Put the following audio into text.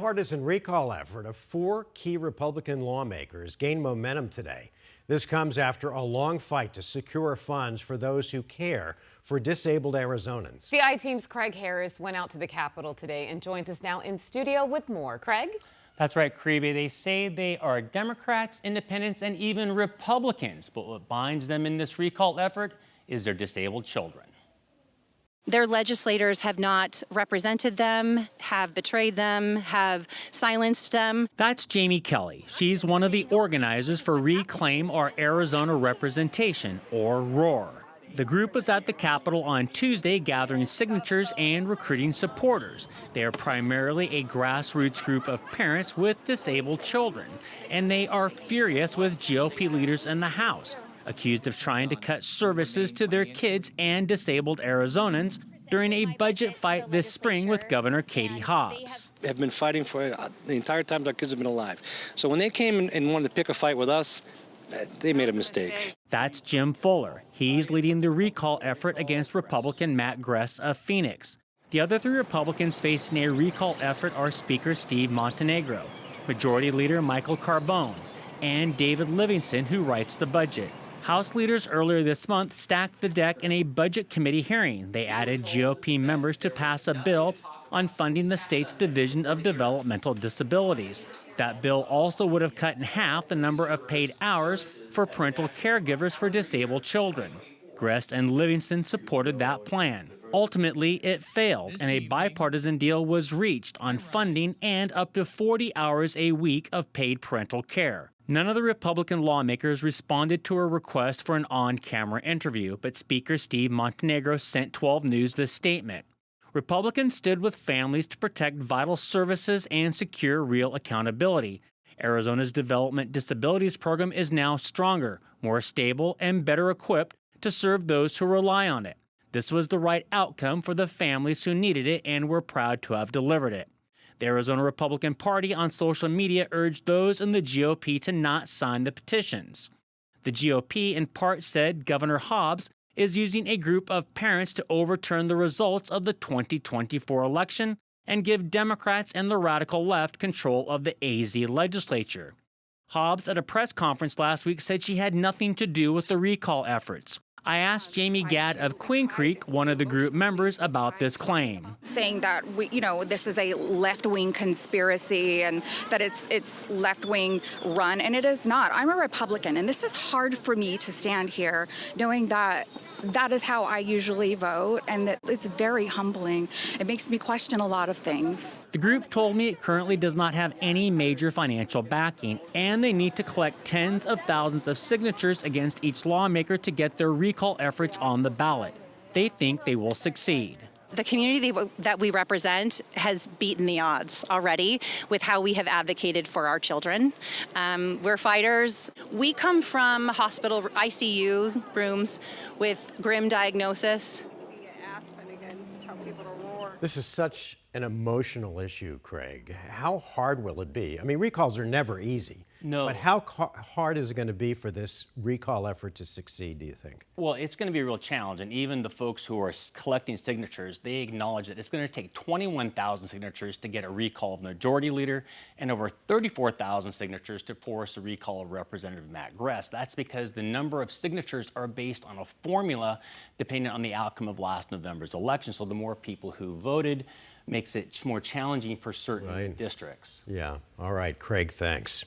Bipartisan recall effort of 4 key Republican lawmakers gained momentum today. This comes after a long fight to secure funds for those who care for disabled Arizonans. The I-Team's Craig Harris went out to the Capitol today and joins us now in studio with more. Craig? That's right, Creeby. They say they are Democrats, independents, and even Republicans. But what binds them in this recall effort is their disabled children. Their legislators have not represented them, have betrayed them, have silenced them. That's Jamie Kelly. She's one of the organizers for Reclaim Our Arizona Representation, or ROAR. The group was at the Capitol on Tuesday gathering signatures and recruiting supporters. They are primarily a grassroots group of parents with disabled children, and they are furious with GOP leaders in the House, accused of trying to cut services to their kids and disabled Arizonans during a budget fight this spring with Governor Katie Hobbs. Have been fighting for the entire time our kids have been alive. So when they came and wanted to pick a fight with us, they made a mistake. That's Jim Fuller. He's leading the recall effort against Republican Matt Gress of Phoenix. The other 3 Republicans facing a recall effort are Speaker Steve Montenegro, Majority Leader Michael Carbone, and David Livingston, who writes the budget. House leaders earlier this month stacked the deck in a budget committee hearing. They added GOP members to pass a bill on funding the state's Division of Developmental Disabilities. That bill also would have cut in half the number of paid hours for parental caregivers for disabled children. Gress and Livingston supported that plan. Ultimately, it failed, and a bipartisan deal was reached on funding and up to 40 hours a week of paid parental care. None of the Republican lawmakers responded to a request for an on-camera interview, but Speaker Steve Montenegro sent 12 News this statement. Republicans stood with families to protect vital services and secure real accountability. Arizona's Development Disabilities Program is now stronger, more stable, and better equipped to serve those who rely on it. This was the right outcome for the families who needed it, and we're proud to have delivered it. The Arizona Republican Party on social media urged those in the GOP to not sign the petitions. The GOP in part said Governor Hobbs is using a group of parents to overturn the results of the 2024 election and give Democrats and the radical left control of the AZ legislature. Hobbs, at a press conference last week, said she had nothing to do with the recall efforts. I asked Jamie Gadd of Queen Creek, one of the group members, about this claim. Saying that this is a left-wing conspiracy and that it's left-wing run, and it is not. I'm a Republican, and this is hard for me to stand here knowing that that is how I usually vote, and that it's very humbling. It makes me question a lot of things. The group told me it currently does not have any major financial backing, and they need to collect tens of thousands of signatures against each lawmaker to get their recall efforts on the ballot. They think they will succeed. The community that we represent has beaten the odds already with how we have advocated for our children. We're fighters. We come from hospital ICU rooms with grim diagnosis. This is such an emotional issue, Craig. How hard will it be? I mean, recalls are never easy. No. But how hard is it going to be for this recall effort to succeed, do you think? Well, it's going to be a real challenge, and even the folks who are collecting signatures, they acknowledge that it's going to take 21,000 signatures to get a recall of Majority Leader and over 34,000 signatures to force a recall of Representative Matt Gress. That's because the number of signatures are based on a formula depending on the outcome of last November's election. So the more people who voted makes it more challenging for certain districts. Yeah. All right, Craig, thanks.